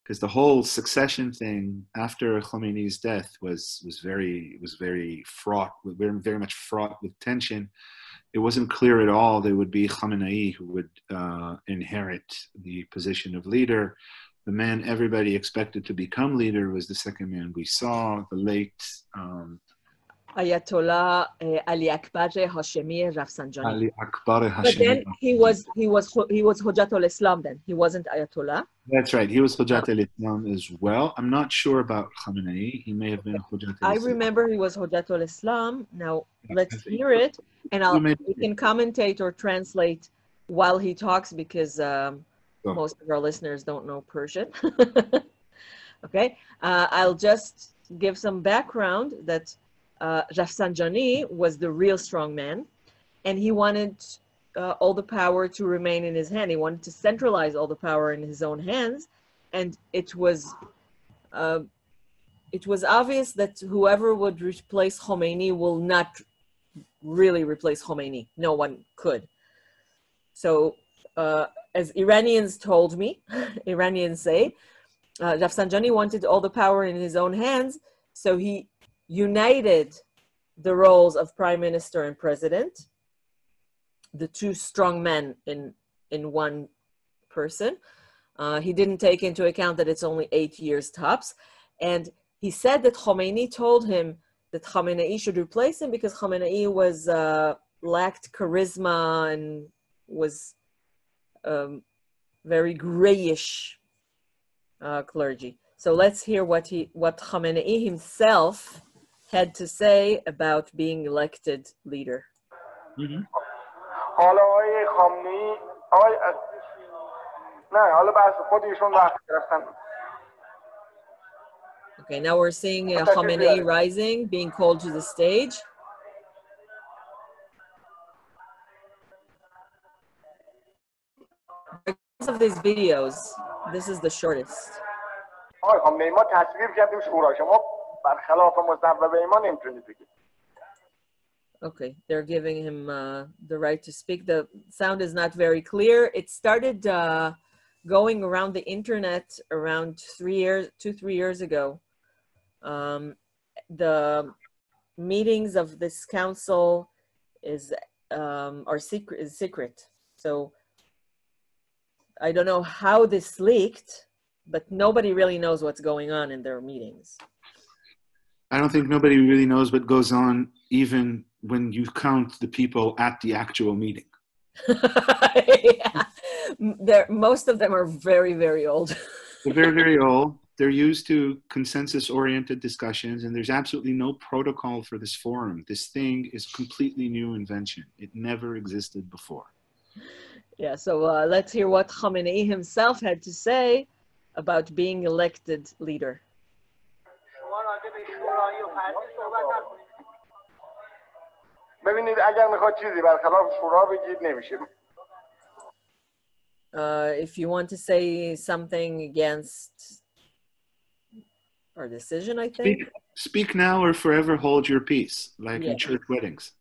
because the whole succession thing after Khamenei's death was very fraught, very much fraught with tension. It wasn't clear at all there would be Khamenei who would inherit the position of leader. The man everybody expected to become leader was the second man we saw, the late Ayatollah Ali Akbar Hashemi Rafsanjani. Ali Akbar Hashemi. But then he was Hujjat al-Islam then. He wasn't Ayatollah. That's right. He was Hujjat al-Islam as well. I'm not sure about Khamenei. He may have been Hujjat al-Islam. I remember he was Hujjat al-Islam. Now let's hear it, and we can commentate or translate while he talks, because most of our listeners don't know Persian. Okay, I'll just give some background that Rafsanjani was the real strong man, and he wanted all the power to remain in his hand. He wanted to centralize all the power in his own hands, and it was obvious that whoever would replace Khomeini will not really replace Khomeini. No one could. So, as Iranians told me, Iranians say, Rafsanjani wanted all the power in his own hands, so he united the roles of prime minister and president, the two strong men in one person. He didn't take into account that it's only 8 years tops. And he said that Khomeini told him that Khamenei should replace him because Khamenei was lacked charisma and was very grayish clergy. So let's hear what Khamenei himself had to say about being elected leader. Mm-hmm. Okay, now we're seeing Khamenei rising, being called to the stage. Because of these videos, this is the shortest. Okay, they're giving him the right to speak. The sound is not very clear. It started going around the internet around 2-3 years ago. The meetings of this council are secret. So I don't know how this leaked, but nobody really knows what's going on in their meetings. I don't think nobody really knows what goes on, even when you count the people at the actual meeting. Yeah. Most of them are very, very old. They're very, very old. They're used to consensus-oriented discussions, and there's absolutely no protocol for this forum. This thing is a completely new invention. It never existed before. Yeah, so let's hear what Khamenei himself had to say about being elected leader. If you want to say something against our decision, I think. Speak now or forever hold your peace, like in church weddings.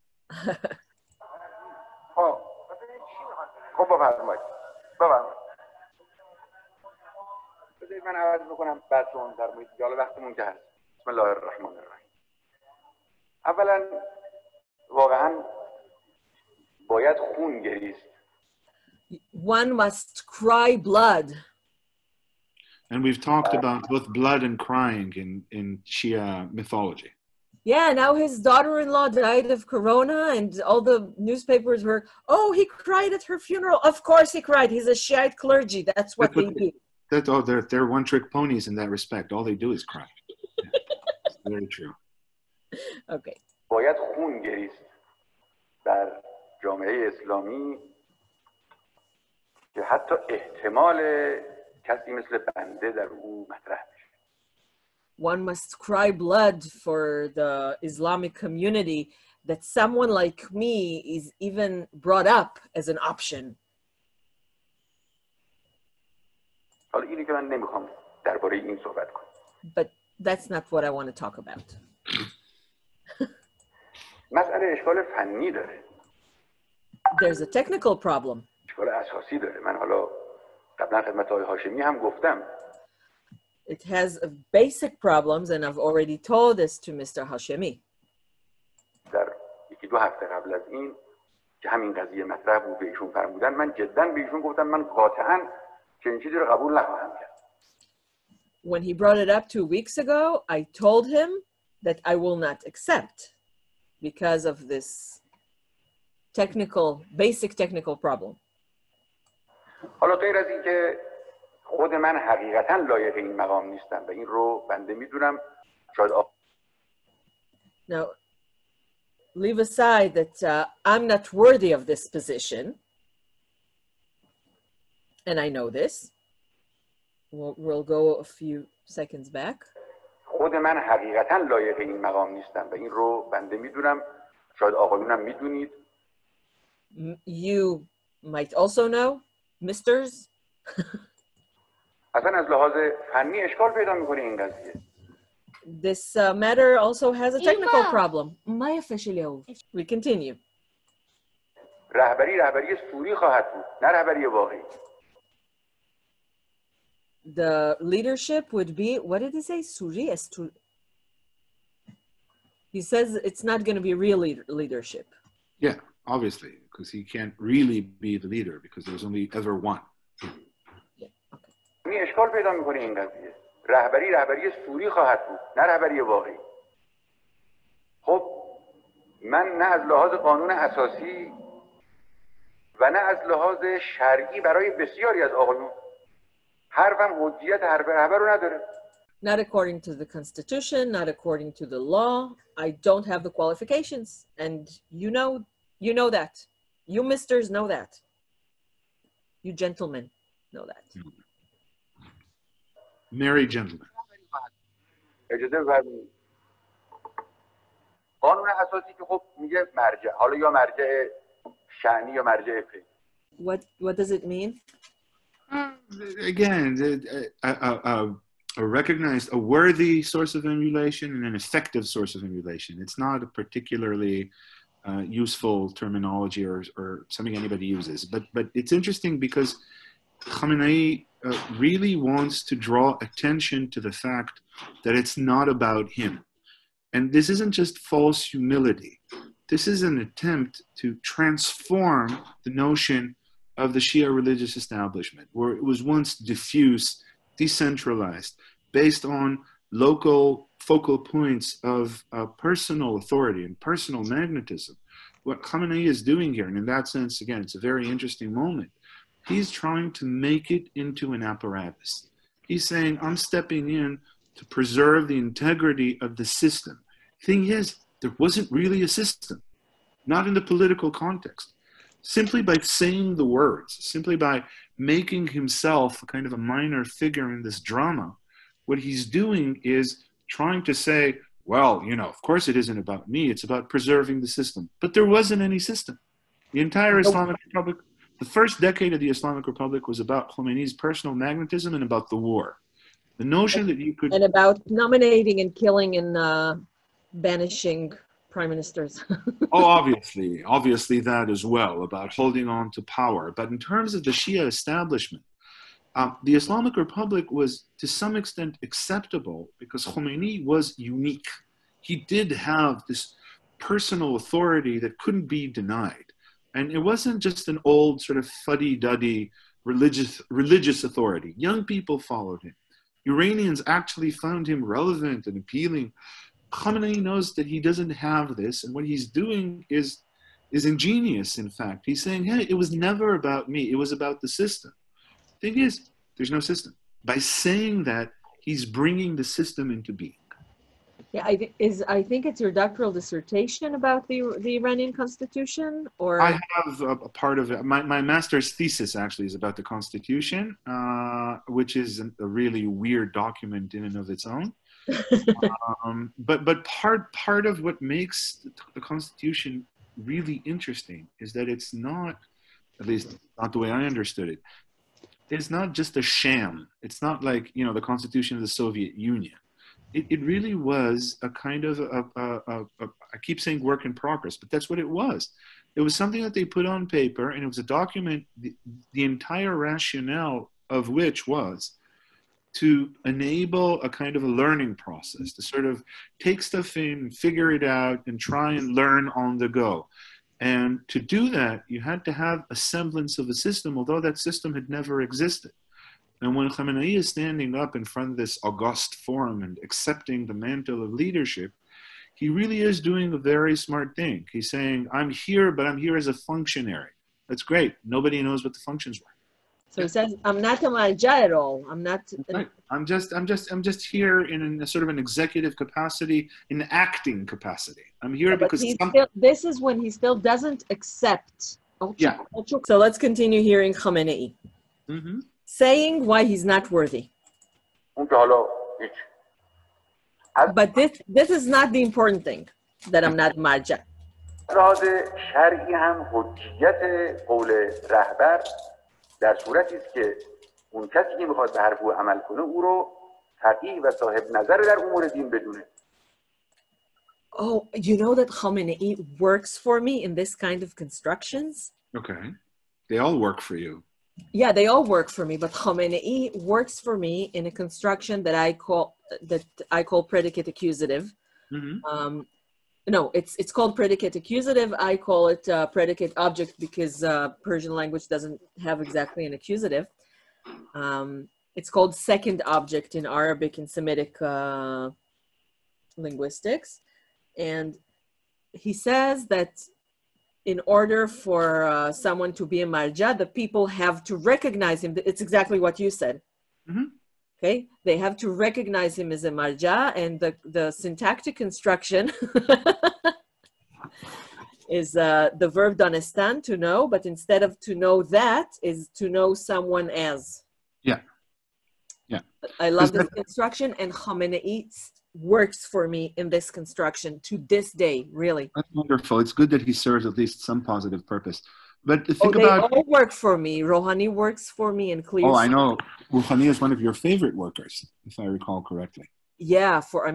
One must cry blood. And we've talked about both blood and crying in Shia mythology. Yeah, now his daughter-in-law died of corona, and all the newspapers were, oh, he cried at her funeral. Of course he cried. He's a Shiite clergy. That's what they do. They're one-trick ponies in that respect. All they do is cry. Yeah, it's very true. Okay. باید خون گریست در جامعه اسلامی که حتی احتمال کسی مثل بنده در او مطرح بشه. One must cry blood for the Islamic community that someone like me is even brought up as an option. حالا اینی که من نمیخوام درباره این صحبت کنم. But that's not what I want to talk about. مسئله اشکال فنی داره. There's a technical problem. اشکال اساسی داره. من حالا قبلا خدمت آقای هاشمی هم گفتم. it has basic problems, and I've already told this to Mr. Hashemi. در یکی دو هفته قبل از این که همین قضیه مطرح بود به ایشون فرمودن، من جدا به ایشون گفتم من قاطعاً چنین چیزی رو قبول نخواهم کرد. When he brought it up 2 weeks ago, I told him that I will not accept because of this basic technical problem. حالا غیر از این که خود من حقیقتاً لایق این مقام نیستم و این رو بنده میدونم، شاید Now, leave aside that I'm not worthy of this position, and I know this. We'll go a few seconds back. خود من حقیقتاً لایق این مقام نیستم و این رو بنده میدونم، شاید آقایونم میدونید. You might also know, misters. اصلا از لحاظ فنی اشکال پیدا میکنه این قضیه. This matter also has a technical problem. We continue. رهبری سوری خواهد بود، نه رهبری واقعی. The leadership would be, what did he say? Suri? He says it's not going to be real leadership. Yeah, obviously, because he can't really be the leader because there's only ever one. این اشکال پیدا میکنه این قضیه. رهبری سوری خواهد بود، نه رهبری واقعی. خب من نه از لحاظ قانون اساسی و نه از لحاظ شرعی برای بسیاری از آقایون حرفم حجیت حرف رهبر رو نداره. Not according to the constitution, not according to the law. I don't have the qualifications, and you know that. You misters know that. You gentlemen know that. Married gentlemen. اجازه بفرمایید. قانون اساسی که خب میگه مرجع، حالا یا مرجع شأنی یا مرجع فقهی. What does it mean? Again, a recognized, a worthy source of emulation and an effective source of emulation. It's not a particularly useful terminology or something anybody uses. But it's interesting because Khamenei really wants to draw attention to the fact that it's not about him. And this isn't just false humility. This is an attempt to transform the notion of the Shia religious establishment, where it was once diffuse, decentralized, based on local focal points of personal authority and personal magnetism. What Khamenei is doing here, and in that sense, again, it's a very interesting moment, he's trying to make it into an apparatus. He's saying, I'm stepping in to preserve the integrity of the system. Thing is, there wasn't really a system, not in the political context. Simply by saying the words, simply by making himself a kind of a minor figure in this drama, what he's doing is trying to say, well, of course it isn't about me, it's about preserving the system. But there wasn't any system. The entire Islamic Republic, the first decade of the Islamic Republic was about Khamenei's personal magnetism and about the war. The notion that you could... And about nominating and killing and banishing prime ministers. Oh, obviously that as well, about holding on to power. But in terms of the Shia establishment, the Islamic Republic was to some extent acceptable because Khomeini was unique. He did have this personal authority that couldn't be denied. And it wasn't just an old sort of fuddy-duddy religious authority. Young people followed him. Iranians actually found him relevant and appealing. Khamenei knows that he doesn't have this, and what he's doing is ingenious, in fact. He's saying, hey, it was never about me, it was about the system. Thing is, there's no system. By saying that, he's bringing the system into being. Yeah, I think it's your doctoral dissertation about the Iranian constitution, or I have a part of it. My master's thesis actually is about the constitution, which is a really weird document in and of its own. But part of what makes the Constitution really interesting is that it's not, at least not the way I understood it, it's not just a sham. It's not like, the Constitution of the Soviet Union. It really was a kind of I keep saying work in progress, but that's what it was. It was something that they put on paper, and it was a document, the entire rationale of which was to enable a kind of a learning process, to sort of take stuff in, figure it out, and try and learn on the go. And to do that, you had to have a semblance of a system, although that system had never existed. And when Khamenei is standing up in front of this august forum and accepting the mantle of leadership, he really is doing a very smart thing. He's saying, I'm here, but I'm here as a functionary. That's great. Nobody knows what the functions were. So he says, I'm not a marja at all. I'm not. Right. I'm just here in a sort of an executive capacity, in acting capacity. I'm here because this is when he still doesn't accept. Yeah. So let's continue hearing Khamenei saying why he's not worthy. But this is not the important thing, that I'm not marja. در صورتی است که اون کسی که میخواد به حرف او عمل کنه او رو فقیه و صاحب نظر در امور دین بدونه. Oh, you know that Khamenei works for me in this kind of constructions? Okay. They all work for you. Yeah, they all work for me, but Khamenei works for me in a construction that I call predicate accusative. No, it's called predicate accusative. I call it predicate object because Persian language doesn't have exactly an accusative. It's called second object in Arabic and Semitic linguistics. And he says that in order for someone to be a marja, the people have to recognize him. It's exactly what you said. Okay, they have to recognize him as a marja, and the syntactic construction is the verb donestan, to know, but instead of to know that, is to know someone as. Yeah. I love this construction, and Khamenei works for me in this construction to this day, really. That's wonderful. It's good that he serves at least some positive purpose. But think they about... all work for me. Rouhani works for me and clears. Oh, I know. Rouhani is one of your favorite workers, if I recall correctly. Yeah, for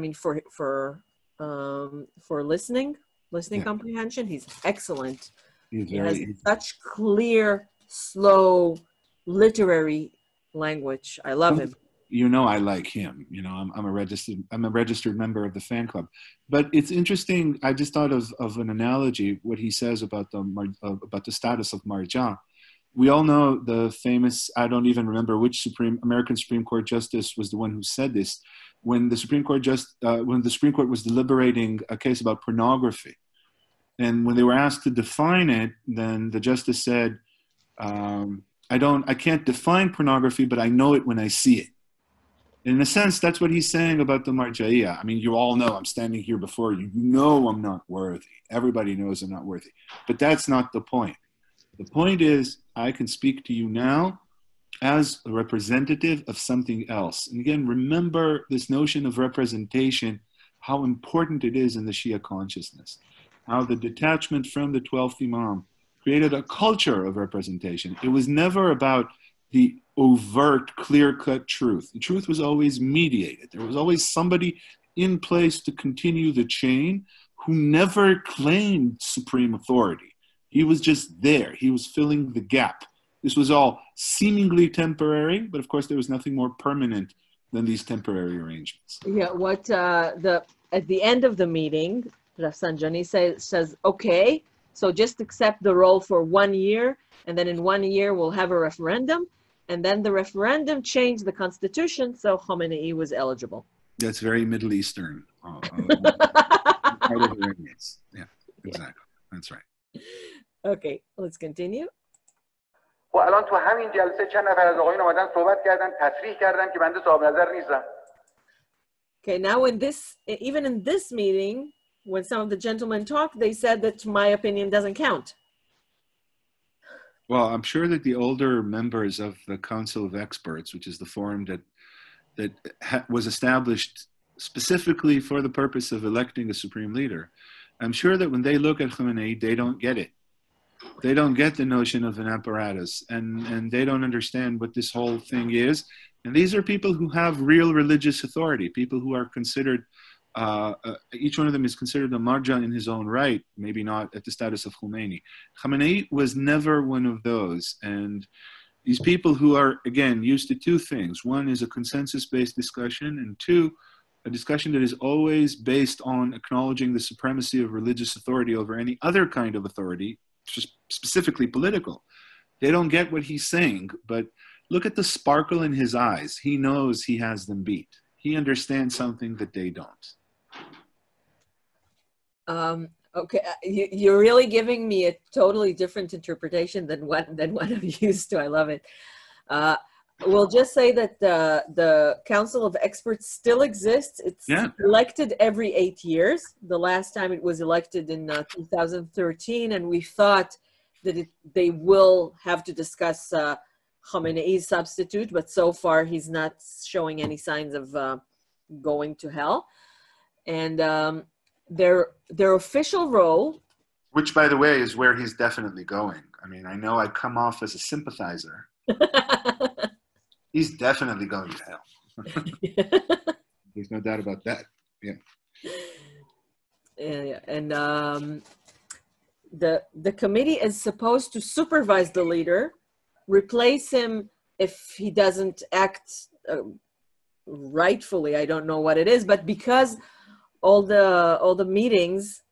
listening comprehension, he's excellent. He has such clear, slow, literary language. I love him. You know, I like him. You know, I'm a registered member of the fan club. But it's interesting. I just thought of an analogy. What he says about the status of marja. We all know the famous. I don't even remember which American Supreme Court justice was the one who said this. When the Supreme Court was deliberating a case about pornography, and when they were asked to define it, then the justice said, "I can't define pornography, but I know it when I see it." In a sense, that's what he's saying about the marja'iyah. I mean, you all know I'm standing here before you. You know I'm not worthy. Everybody knows I'm not worthy. But that's not the point. The point is, I can speak to you now as a representative of something else. And again, remember this notion of representation, how important it is in the Shia consciousness, how the detachment from the 12th Imam created a culture of representation. It was never about the overt, clear-cut truth. The truth was always mediated. There was always somebody in place to continue the chain who never claimed supreme authority. He was just there. He was filling the gap. This was all seemingly temporary, but of course there was nothing more permanent than these temporary arrangements. Yeah, at the end of the meeting, Rafsanjani says, okay, so just accept the role for 1 year, and then in 1 year we'll have a referendum. And then the referendum changed the constitution, so Khamenei was eligible. That's very Middle Eastern. Part of Iranians. Yeah, exactly. That's right. Okay, let's continue. و الان تو همین جلسه چند نفر از آقایون اومدن صحبت کردن تصریح کردن که بنده صاحب نظر نیستم. Okay, now even in this meeting, when some of the gentlemen talked, they said that my opinion doesn't count. Well, I'm sure that the older members of the Council of Experts, which is the forum that was established specifically for the purpose of electing a supreme leader, I'm sure that when they look at Khamenei, they don't get it. They don't get the notion of an apparatus, and they don't understand what this whole thing is. And these are people who have real religious authority, people who are considered, each one of them is considered a marja in his own right, maybe not at the status of Khomeini. Khamenei was never one of those. And these people who are, again, used to two things. One is a consensus-based discussion, and two, a discussion that is always based on acknowledging the supremacy of religious authority over any other kind of authority, specifically political. They don't get what he's saying, but look at the sparkle in his eyes. He knows he has them beat. He understands something that they don't. Okay, you're really giving me a totally different interpretation than what I'm used to. I love it. We'll just say that the Council of Experts still exists. It's elected every 8 years. The last time it was elected in 2013, and we thought that they will have to discuss Khamenei's substitute, but so far he's not showing any signs of going to hell. And their official role, which, by the way, is where he's definitely going. I mean, I know I come off as a sympathizer. He's definitely going to hell. There's no doubt about that. Yeah. Yeah. And the committee is supposed to supervise the leader, replace him if he doesn't act rightfully. I don't know what it is, but because all the meetings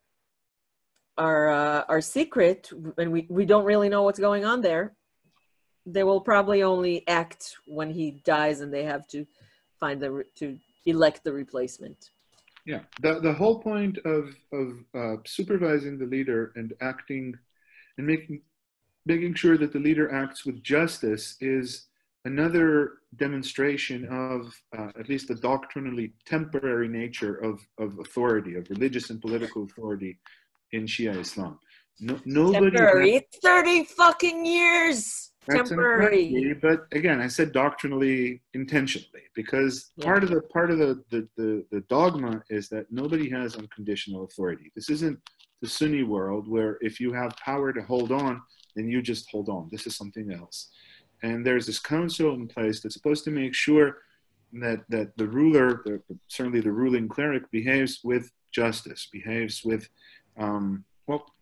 are secret and we don't really know what's going on there, they will probably only act when he dies, and they have to to elect the replacement. Yeah, the whole point of supervising the leader and acting and making sure that the leader acts with justice is another demonstration of at least the doctrinally temporary nature of authority, of religious and political authority in Shia Islam. Nobody temporary. 30 fucking years. That's temporary. But again, I said doctrinally intentionally, because part of the dogma is that nobody has unconditional authority. This isn't the Sunni world where if you have power to hold on, then you just hold on. This is something else. And there's this council in place that's supposed to make sure that the ruler, certainly the ruling cleric, behaves with justice, behaves with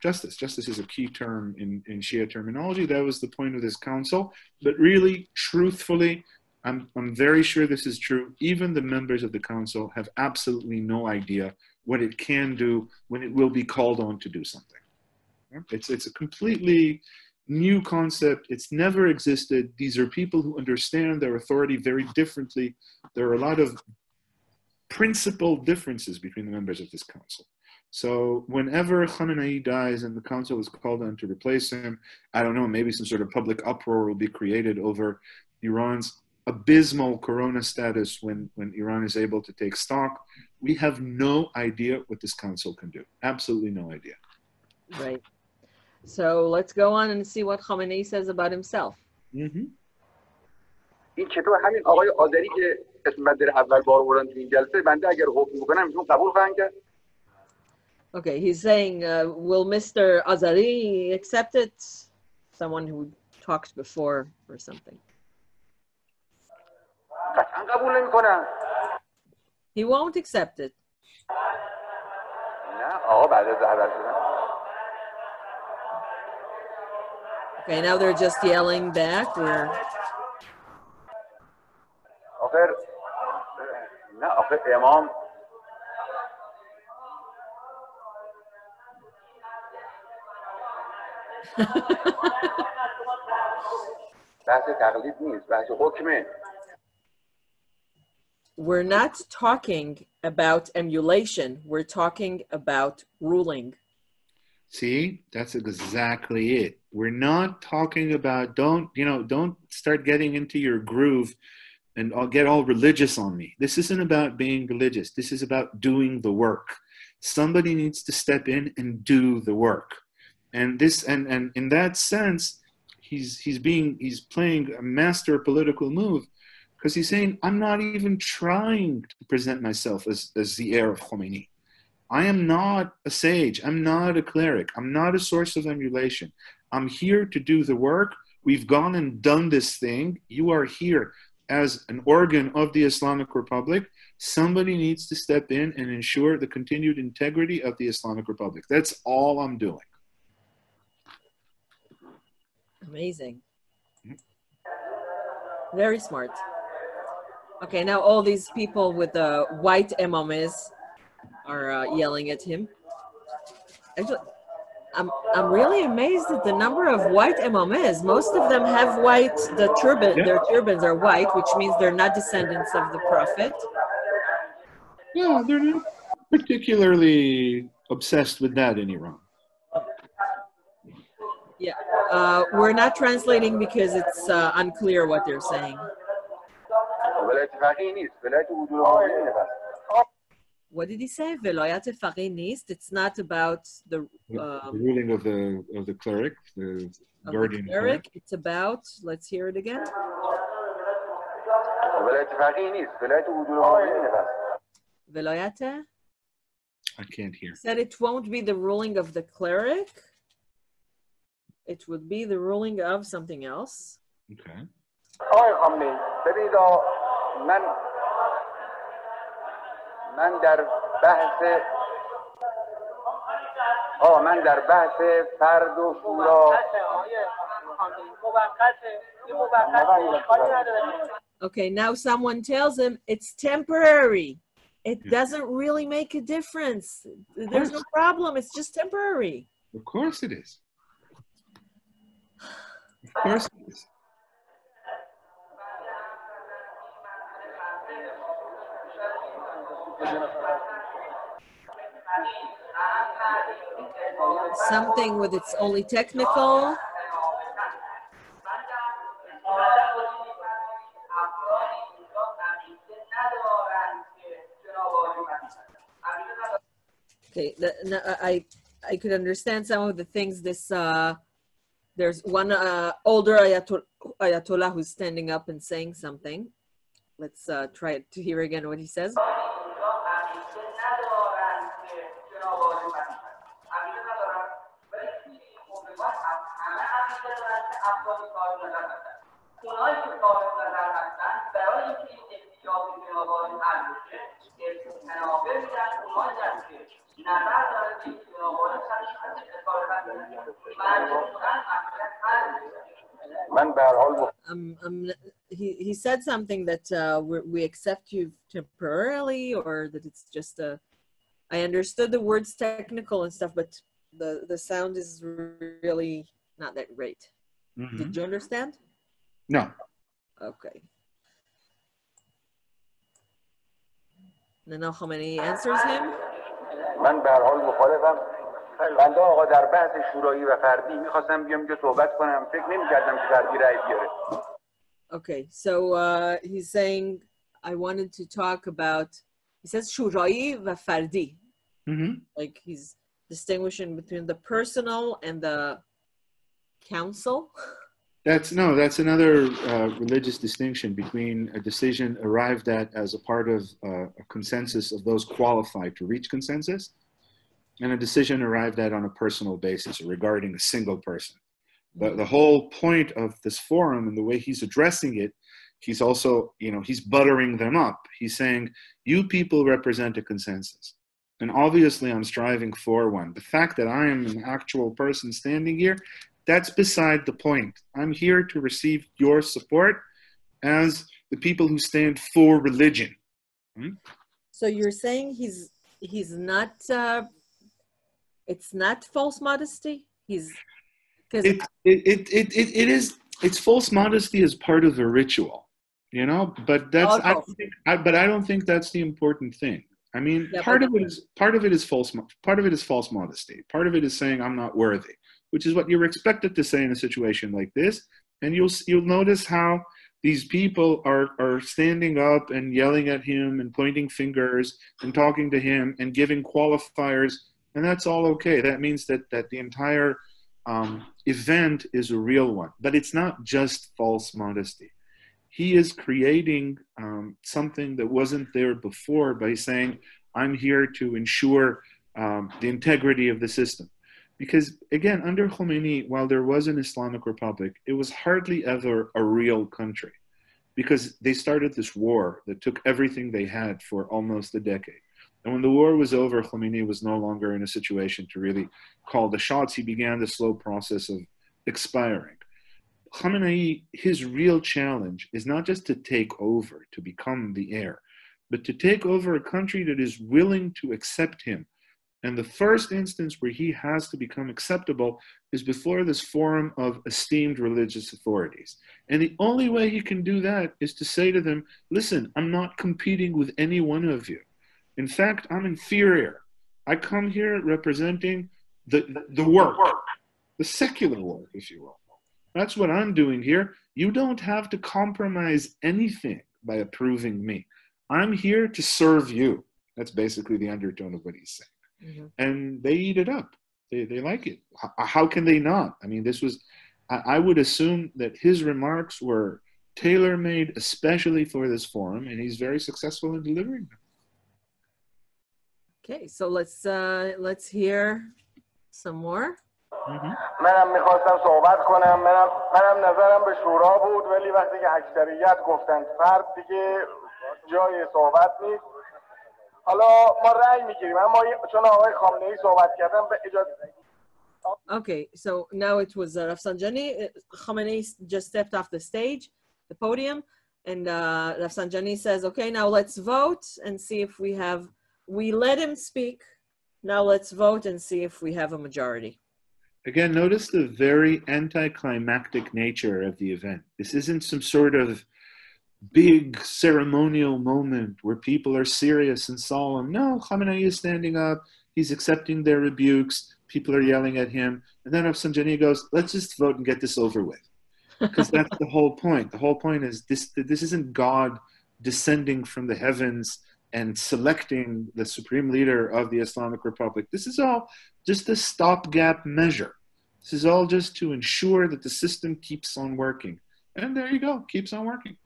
justice. Justice is a key term in Shia terminology. That was the point of this council. But really, truthfully, I'm very sure this is true. Even the members of the council have absolutely no idea what it can do when it will be called on to do something. It's a completely new concept. It's never existed. These are people who understand their authority very differently. There are a lot of principal differences between the members of this council. So whenever Khamenei dies and the council is called on to replace him, I don't know, maybe some sort of public uproar will be created over Iran's abysmal corona status when Iran is able to take stock. We have no idea what this council can do. Absolutely no idea. Right. So let's go on and see what Khamenei says about himself. این چطور همین آقای آذری که اسم من در اول بار آوردن تو این جلسه، بنده اگر حکم بکنم ایشون قبول خواهند کرد؟ Okay, he's saying, will Mr. Azari accept it? Someone who talked before or something. قطعا قبول نمی‌کنم. He won't accept it. نه آقا بعد از عوض شدن. Okay, now they're just yelling back. آخر امام بحث تقلید نیست، بحث حکمه. We're not talking about emulation. We're talking about ruling. See, that's exactly it. We're not talking about, don't start getting into your groove and I'll get all religious on me. This isn't about being religious. This is about doing the work. Somebody needs to step in and do the work. And in that sense, he's playing a master political move, because he's saying, I'm not even trying to present myself as the heir of Khamenei. I am not a sage. I'm not a cleric. I'm not a source of emulation. I'm here to do the work. We've gone and done this thing. You are here as an organ of the Islamic Republic. Somebody needs to step in and ensure the continued integrity of the Islamic Republic. That's all I'm doing. Amazing. Very smart. Okay, now all these people with the white imames are yelling at him. Actually, I'm really amazed at the number of white imames. Most of them have white. The turban, Yeah. their turbans are white, which means they're not descendants of the prophet. Yeah, they're not particularly obsessed with that in Iran. Yeah, we're not translating because it's unclear what they're saying. What did he say? Velayat faqih nist. It's not about the ruling of the cleric, the guardian cleric. It's about. Let's hear it again. Velayat. I can't hear. Said it won't be the ruling of the cleric. It would be the ruling of something else. Okay. من در بحث فرد و شورا Okay, now someone tells him it's temporary. It doesn't really make a difference. There's no problem. It's just temporary. Of course it is. Of course it is. Something with it's only technical. Okay, I could understand some of the things. There's one older Ayatollah who's standing up and saying something. Let's try to hear again what he says. He said something that we accept you temporarily, or that it's just I understood the words technical and stuff, but the sound is really not that great. Mm-hmm. Did you understand? No. Okay. Now Khamenei answers him. من به هر حال مخالفم. بنده آقا در بحث شورایی و فردی می‌خواستم بیام که صحبت کنم. فکر نمی‌کردم که فردی رأی بیاره. Okay, so he's saying I wanted to talk about. He says shurayi va fardi. Mm-hmm. Like he's distinguishing between the personal and the council. That's another religious distinction between a decision arrived at as a part of a consensus of those qualified to reach consensus, and a decision arrived at on a personal basis regarding a single person. But the whole point of this forum and the way he's addressing it, he's also, he's buttering them up. He's saying, you people represent a consensus. And obviously I'm striving for one. The fact that I am an actual person standing here, that's beside the point. I'm here to receive your support as the people who stand for religion. So you're saying he's not, it's not false modesty? It's false modesty as part of a ritual, but that's, I don't think that's the important thing. I mean, yeah, part of it is false modesty. Part of it is saying I'm not worthy, which is what you're expected to say in a situation like this. And you'll notice how these people are standing up and yelling at him and pointing fingers and talking to him and giving qualifiers, and that's all okay. That means that the entire event is a real one. But it's not just false modesty. He is creating something that wasn't there before by saying, I'm here to ensure the integrity of the system. Because, again, under Khomeini, while there was an Islamic Republic, it was hardly ever a real country. Because they started this war that took everything they had for almost a decade. And when the war was over, Khomeini was no longer in a situation to really call the shots. He began the slow process of expiring. Khamenei, his real challenge is not just to take over, to become the heir, but to take over a country that is willing to accept him. And the first instance where he has to become acceptable is before this forum of esteemed religious authorities. And the only way he can do that is to say to them, listen, I'm not competing with any one of you. In fact, I'm inferior. I come here representing the work, the secular work, if you will. That's what I'm doing here. You don't have to compromise anything by approving me. I'm here to serve you. That's basically the undertone of what he's saying. Mm-hmm. And they eat it up. They like it. How can they not? I mean, this was, I would assume that his remarks were tailor-made especially for this forum, and he's very successful in delivering them. Okay, so let's hear some more. منم میخواستم صحبت کنم. منم نظرم به شورا بود، ولی وقتی که اکثریت گفتن فرد دیگه جای صحبت نیست. حالا ما رأی میگیریم، اما چون آقای خامنه‌ای صحبت کردن به اجازه. Okay, so now it was Rafsanjani. Khamenei just stepped off the stage, the podium, and Rafsanjani says, okay, now let's vote and see if we let him speak. Now let's vote and see if we have a majority. Again, notice the very anticlimactic nature of the event. This isn't some sort of big ceremonial moment where people are serious and solemn. No, Khamenei is standing up. He's accepting their rebukes. People are yelling at him. And then Rafsanjani goes, let's just vote and get this over with. Because that's the whole point. The whole point is this isn't God descending from the heavens and selecting the supreme leader of the Islamic Republic. This is all just a stopgap measure. This is all just to ensure that the system keeps on working. And there you go, keeps on working.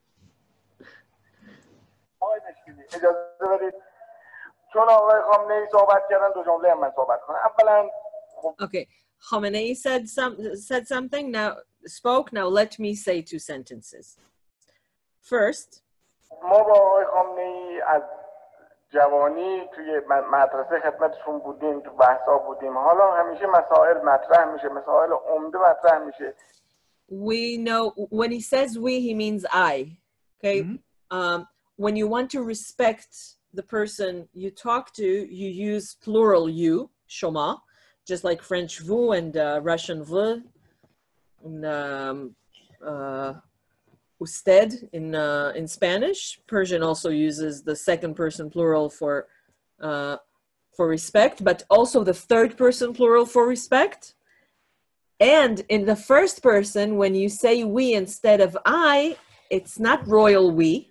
Okay, Khamenei said something, now spoke, now let me say two sentences. First, جوانی توی مدرسه خدمتشون بودیم، تو بحثا بودیم. حالا همیشه مسائل مطرح میشه، مسائل عمده مطرح میشه. We know when he says we, he means I. Okay, mm-hmm. When you want to respect the person you talk to, you use plural you, shoma, just like French vous and Russian vous, and usted in Spanish. Persian also uses the second person plural for respect, but also the third person plural for respect. And in the first person, when you say we instead of I, it's not royal we,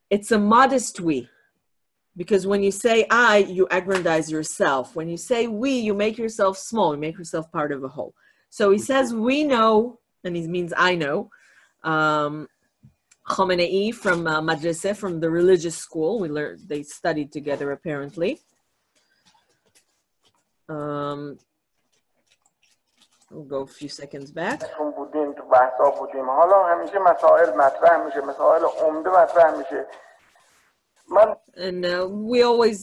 it's a modest we. Because when you say I, you aggrandize yourself. When you say we, you make yourself small, you make yourself part of a whole. So he says we know, and he means I know, Khamenei from Majles-e, from the religious school. They studied together apparently. We'll go a few seconds back. And we always,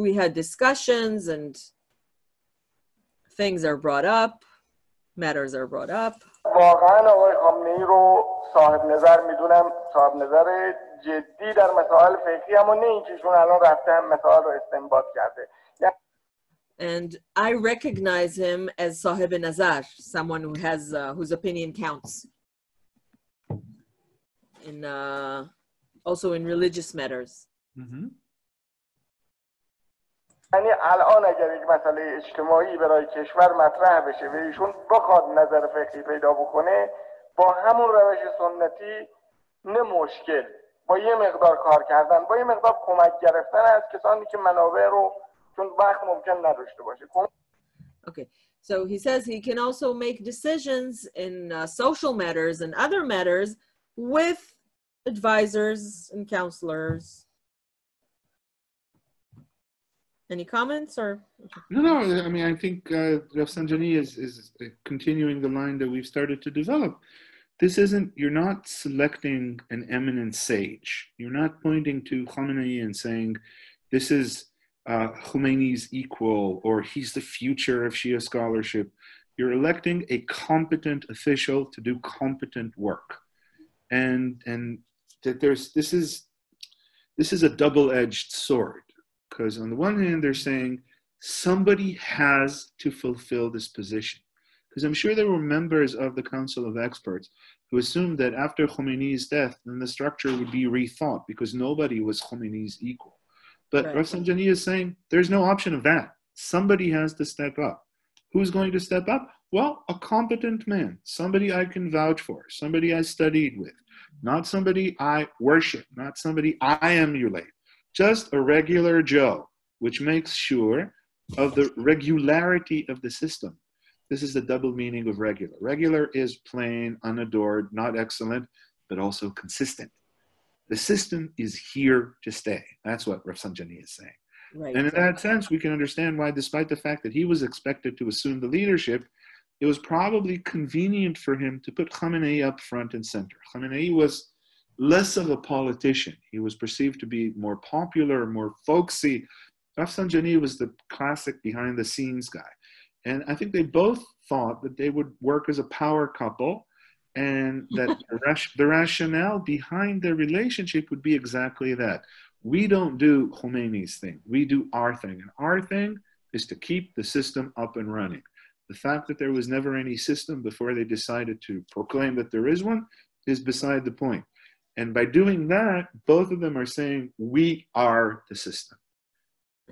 we had discussions and things are brought up, matters are brought up. واقعا آقای خامنه‌ای رو صاحب نظر میدونم، صاحب نظر جدی در مسائل فکری، اما نه اینکه ایشون الان رفته هم مسائل رو استنباط کرده. And I recognize him as Sahib Nazar, someone who has whose opinion counts. In also in religious matters. Mm-hmm. یعنی الان اگر یک مسئله اجتماعی برای کشور مطرح بشه و ایشون بخواد نظر فکری پیدا بکنه، با همون روش سنتی نه مشکل، با یه مقدار کار کردن، با یه مقدار کمک گرفتن از کسانی که منابع رو چون وقت ممکن نداشته باشه. Okay, so he says he can also make decisions in social matters and other matters with advisors and counselors. Any comments or? No. I mean, I think Rafsanjani is continuing the line that we've started to develop. This isn't, you're not selecting an eminent sage. You're not pointing to Khamenei and saying, this is Khomeini's equal, or he's the future of Shia scholarship. You're electing a competent official to do competent work. And that this is a double-edged sword, because on the one hand they're saying somebody has to fulfill this position, because I'm sure there were members of the Council of Experts who assumed that after Khamenei's death then the structure would be rethought because nobody was Khamenei's equal. But Right. Rafsanjani is saying there's no option of that. Somebody has to step up. Who's going to step up? Well, a competent man, somebody I can vouch for, somebody I studied with, not somebody I worship, not somebody I emulate, just a regular Joe, which makes sure of the regularity of the system. This is the double meaning of regular. Regular is plain, unadored, not excellent, but also consistent. The system is here to stay. That's what Rafsanjani is saying. Right. And in that sense, we can understand why, despite the fact that he was expected to assume the leadership, it was probably convenient for him to put Khamenei up front and center. Khamenei was less of a politician. He was perceived to be more popular, more folksy. Rafsanjani was the classic behind-the-scenes guy. And I think they both thought that they would work as a power couple, and that the rationale behind their relationship would be exactly that. We don't do Khomeiни's thing. We do our thing. And our thing is to keep the system up and running. The fact that there was never any system before they decided to proclaim that there is one is beside the point. And by doing that, both of them are saying, we are the system.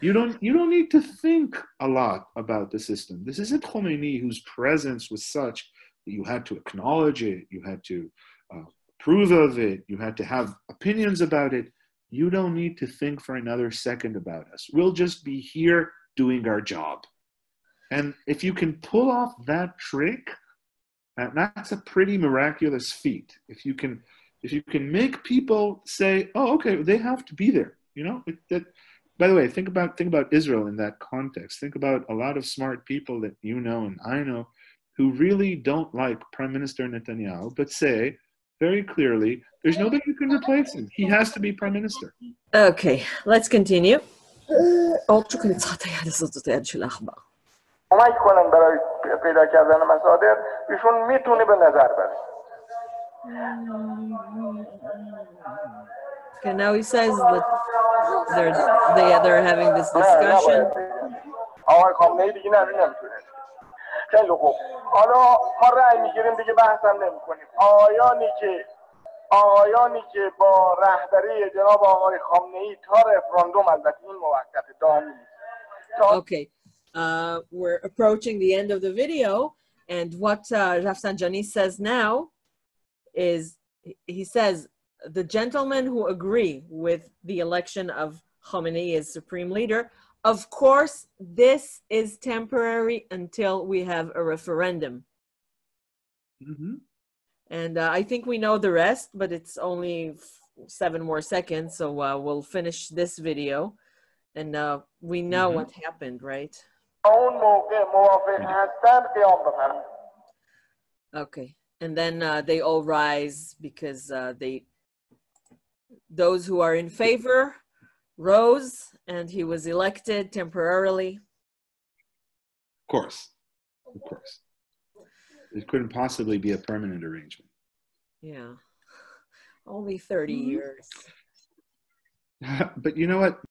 You don't need to think a lot about the system. This isn't Khomeini whose presence was such that you had to acknowledge it, you had to approve of it, you had to have opinions about it. You don't need to think for another second about us. We'll just be here doing our job. And if you can pull off that trick, that's a pretty miraculous feat. If you can make people say, "Oh, okay, they have to be there," you know. By the way, think about Israel in that context. Think about a lot of smart people that you know and I know who really don't like Prime Minister Netanyahu, but say very clearly, there's nobody who can replace him. He has to be Prime Minister. Okay, let's continue. کمک کنن برای پیدا کردن مصادر ایشون میتونه به نظر بره. Okay, now he says that they're having this discussion. آقای خامنه‌ای دیگه نمیتونه. خیلی خوب. حالا ما رأی میگیریم دیگه بحثم نمی‌کنیم. آقایانی که با رهبری جناب آقای خامنه‌ای تا رفراندوم البته این موقت دائمی. Okay. We're approaching the end of the video, and what Rafsanjani says now is, he says, the gentlemen who agree with the election of Khamenei as supreme leader, of course, this is temporary until we have a referendum. Mm-hmm. And I think we know the rest, but it's only 7 more seconds, so we'll finish this video, and we know what happened, right? Okay, and then they all rise because those who are in favor rose, and he was elected temporarily. Of course. It couldn't possibly be a permanent arrangement. Yeah, only 30 years. But you know what?